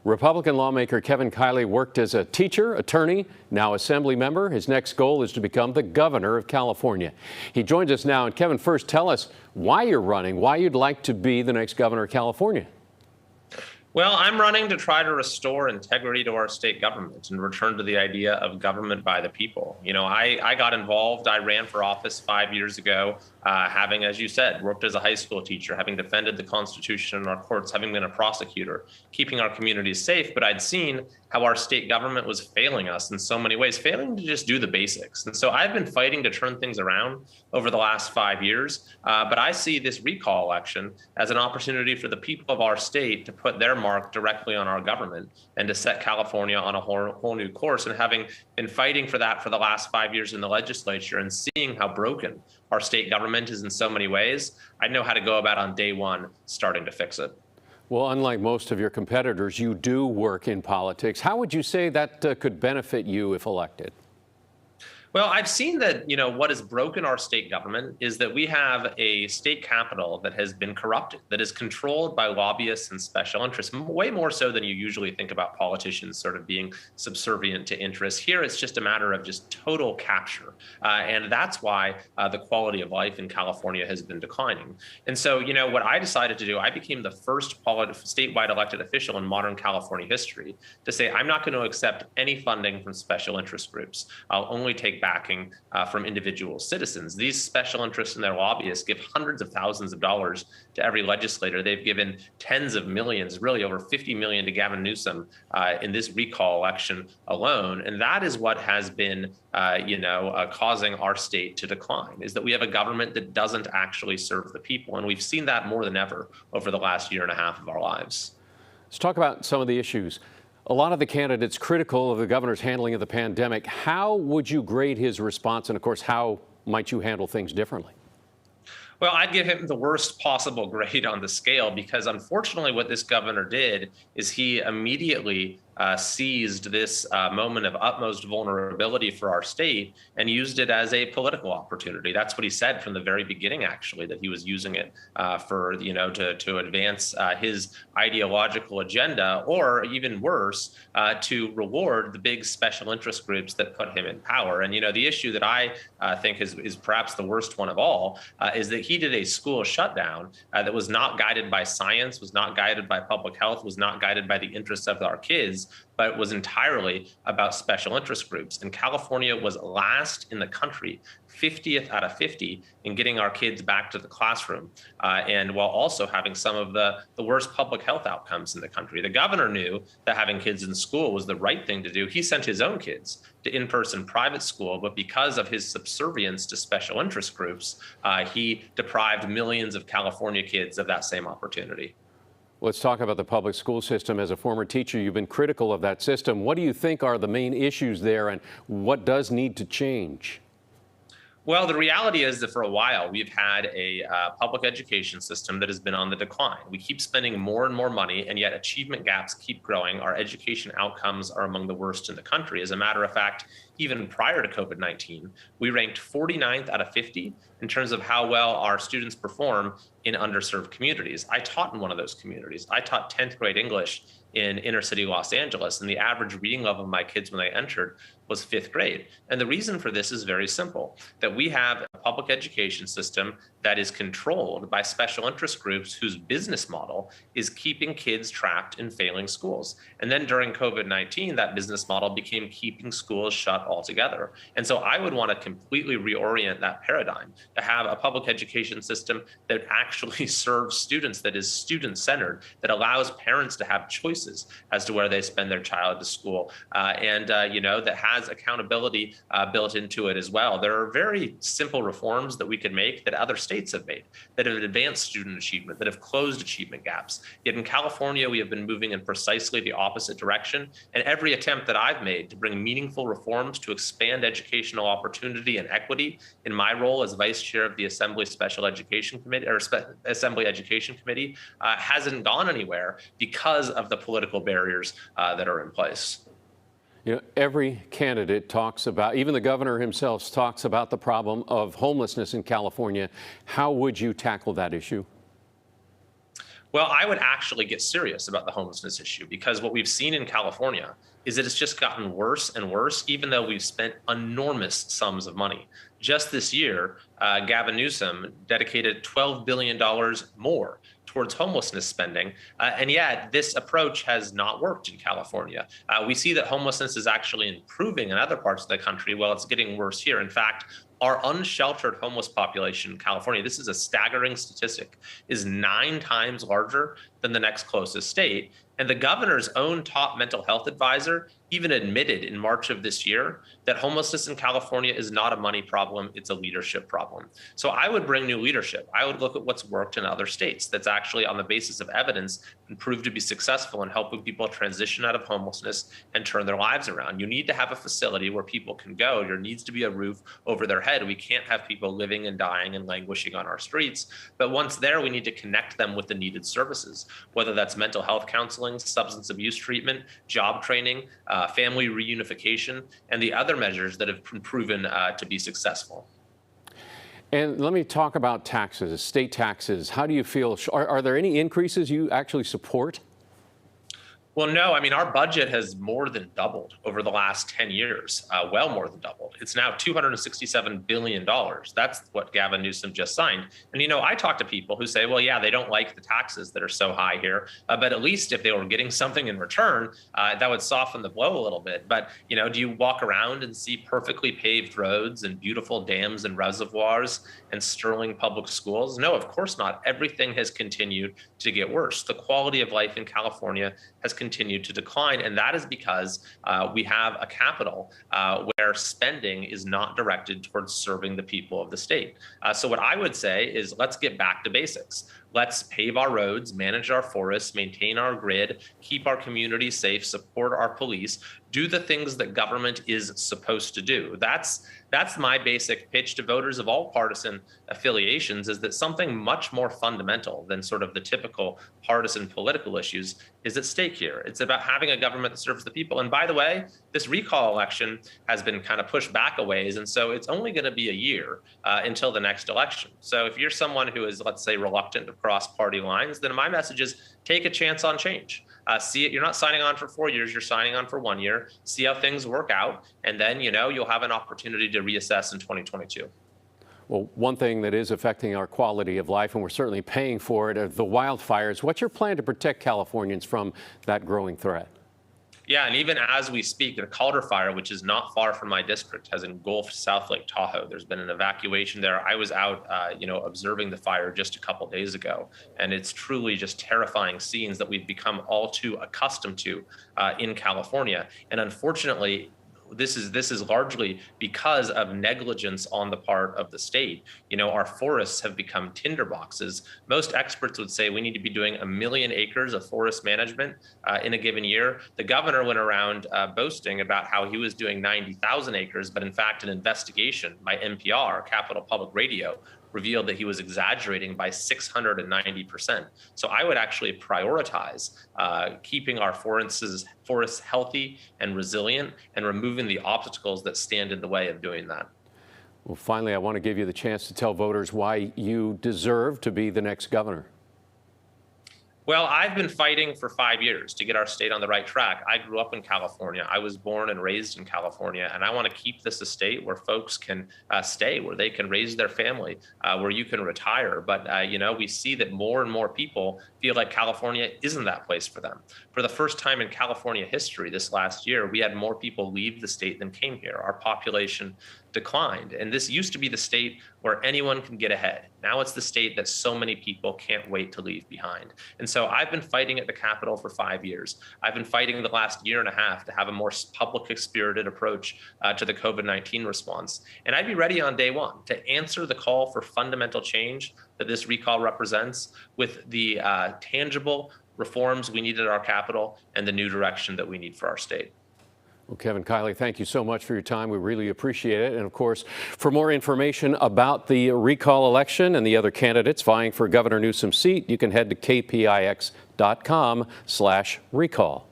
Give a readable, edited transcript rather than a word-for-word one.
Republican lawmaker Kevin Kiley worked as a teacher, attorney, now assembly member. His next goal is to become the governor of California. He joins us now. And Kevin, first tell us why you're running, why you'd like to be the next governor of California. Well, I'm running to try to restore integrity to our state government and return to the idea of government by the people. You know, I got involved. I ran for office 5 years ago, having, as you said, worked as a high school teacher, having defended the Constitution in our courts, having been a prosecutor, keeping our communities safe. But I'd seen how our state government was failing us in so many ways, failing to just do the basics. And so I've been fighting to turn things around over the last 5 years. But I see this recall election as an opportunity for the people of our state to put their mark directly on our government and to set California on a whole new course. And having been fighting for that for the last 5 years in the legislature and seeing how broken our state government is in so many ways, I know how to go about on day one starting to fix it. Well, unlike most of your competitors, you do work in politics. How would you say that could benefit you if elected? Well, I've seen that, you know, what has broken our state government is that we have a state capital that has been corrupted, that is controlled by lobbyists and special interests, way more so than you usually think about politicians sort of being subservient to interests. Here, it's just a matter of just total capture. And that's why the quality of life in California has been declining. And so, you know, what I decided to do, I became the first statewide elected official in modern California history to say, I'm not going to accept any funding from special interest groups. I'll only take backing from individual citizens. These special interests and their lobbyists give hundreds of thousands of dollars to every legislator. They've given tens of millions, really over 50 million to Gavin Newsom in this recall election alone. And that is what has been causing our state to decline, is that we have a government that doesn't actually serve the people. And we've seen that more than ever over the last year and a half of our lives. Let's talk about some of the issues. A lot of the candidates critical of the governor's handling of the pandemic. How would you grade his response? And of course, how might you handle things differently? Well, I'd give him the worst possible grade on the scale, because unfortunately what this governor did is he immediately seized this moment of utmost vulnerability for our state and used it as a political opportunity. That's what he said from the very beginning, actually, that he was using it to advance his ideological agenda, or even worse, to reward the big special interest groups that put him in power. And, you know, the issue that I think is perhaps the worst one of all is that he did a school shutdown that was not guided by science, was not guided by public health, was not guided by the interests of our kids, but it was entirely about special interest groups. And California was last in the country, 50th out of 50, in getting our kids back to the classroom, and while also having some of the worst public health outcomes in the country. The governor knew that having kids in school was the right thing to do. He sent his own kids to in-person private school, but because of his subservience to special interest groups, he deprived millions of California kids of that same opportunity. Let's talk about the public school system. As a former teacher, you've been critical of that system. What do you think are the main issues there, and what does need to change? Well, the reality is that for a while, we've had a public education system that has been on the decline. We keep spending more and more money, and yet achievement gaps keep growing. Our education outcomes are among the worst in the country. As a matter of fact, even prior to COVID-19, we ranked 49th out of 50 in terms of how well our students perform in underserved communities. I taught in one of those communities. I taught 10th grade English in inner city Los Angeles, and the average reading level of my kids when they entered was 5th grade. And the reason for this is very simple, that we have a public education system that is controlled by special interest groups whose business model is keeping kids trapped in failing schools. And then during COVID-19, that business model became keeping schools shut altogether. And so I would want to completely reorient that paradigm, to have a public education system that actually serves students, that is student-centered, that allows parents to have choices as to where they spend their child to school, that has accountability built into it as well. There are very simple reforms that we could make that other states have made, that have advanced student achievement, that have closed achievement gaps. Yet in California, we have been moving in precisely the opposite direction. And every attempt that I've made to bring meaningful reforms to expand educational opportunity and equity in my role as vice chair of the Assembly Special Education Committee, or Assembly Education Committee, hasn't gone anywhere because of the political barriers that are in place. You know, every candidate talks about, even the governor himself talks about the problem of homelessness in California. How would you tackle that issue? Well, I would actually get serious about the homelessness issue, because what we've seen in California is that it's just gotten worse and worse, even though we've spent enormous sums of money. Just this year, Gavin Newsom dedicated $12 billion more towards homelessness spending. And yet this approach has not worked in California. We see that homelessness is actually improving in other parts of the country while it's getting worse here. In fact, our unsheltered homeless population in California, this is a staggering statistic, is 9 times larger than the next closest state. And the governor's own top mental health advisor even admitted in March of this year that homelessness in California is not a money problem, it's a leadership problem. So I would bring new leadership. I would look at what's worked in other states that's actually on the basis of evidence and proved to be successful in helping people transition out of homelessness and turn their lives around. You need to have a facility where people can go. There needs to be a roof over their head. We can't have people living and dying and languishing on our streets. But once there, we need to connect them with the needed services, whether that's mental health counseling, substance abuse treatment, job training, family reunification, and the other measures that have been proven to be successful. And let me talk about taxes, state taxes. How do you feel? Are there any increases you actually support? Well, no, I mean, our budget has more than doubled over the last 10 years, well more than doubled. It's now $267 billion. That's what Gavin Newsom just signed. And, I talk to people who say, well, yeah, they don't like the taxes that are so high here, but at least if they were getting something in return, that would soften the blow a little bit. But, do you walk around and see perfectly paved roads and beautiful dams and reservoirs and sterling public schools? No, of course not. Everything has continued to get worse. The quality of life in California has continued to decline, and that is because we have a capital where spending is not directed towards serving the people of the state. So what I would say is, let's get back to basics. Let's pave our roads, manage our forests, maintain our grid, keep our communities safe, support our police, do the things that government is supposed to do. That's my basic pitch to voters of all partisan affiliations, is that something much more fundamental than sort of the typical partisan political issues is at stake here. It's about having a government that serves the people. And by the way, this recall election has been kind of pushed back a ways. And so it's only going to be a year until the next election. So if you're someone who is, let's say, reluctant to cross party lines, then my message is take a chance on change. See it. You're not signing on for 4 years. You're signing on for 1 year. See how things work out. And then, you'll have an opportunity to reassess in 2022. Well, one thing that is affecting our quality of life, and we're certainly paying for it, are the wildfires. What's your plan to protect Californians from that growing threat? Yeah, and even as we speak, the Calder fire, which is not far from my district, has engulfed South Lake Tahoe. There's been an evacuation there. I was out, observing the fire just a couple days ago, and it's truly just terrifying scenes that we've become all too accustomed to in California. And unfortunately, this is largely because of negligence on the part of the state. Our forests have become tinderboxes. Most experts would say we need to be doing 1 million acres of forest management in a given year. The governor went around boasting about how he was doing 90,000 acres, but in fact, an investigation by NPR, Capital Public Radio, revealed that he was exaggerating by 690%. So I would actually prioritize keeping our forests healthy and resilient and removing the obstacles that stand in the way of doing that. Well, finally, I want to give you the chance to tell voters why you deserve to be the next governor. Well, I've been fighting for 5 years to get our state on the right track. I grew up in California. I was born and raised in California, and I want to keep this a state where folks can stay, where they can raise their family, where you can retire. But, we see that more and more people feel like California isn't that place for them. For the first time in California history this last year, we had more people leave the state than came here. Our population declined. And this used to be the state where anyone can get ahead. Now it's the state that so many people can't wait to leave behind. And so I've been fighting at the Capitol for 5 years. I've been fighting the last year and a half to have a more public-spirited approach to the COVID-19 response. And I'd be ready on day one to answer the call for fundamental change that this recall represents with the tangible reforms we need at our Capitol and the new direction that we need for our state. Well, Kevin Kiley, thank you so much for your time. We really appreciate it. And of course, for more information about the recall election and the other candidates vying for Governor Newsom's seat, you can head to kpix.com/recall.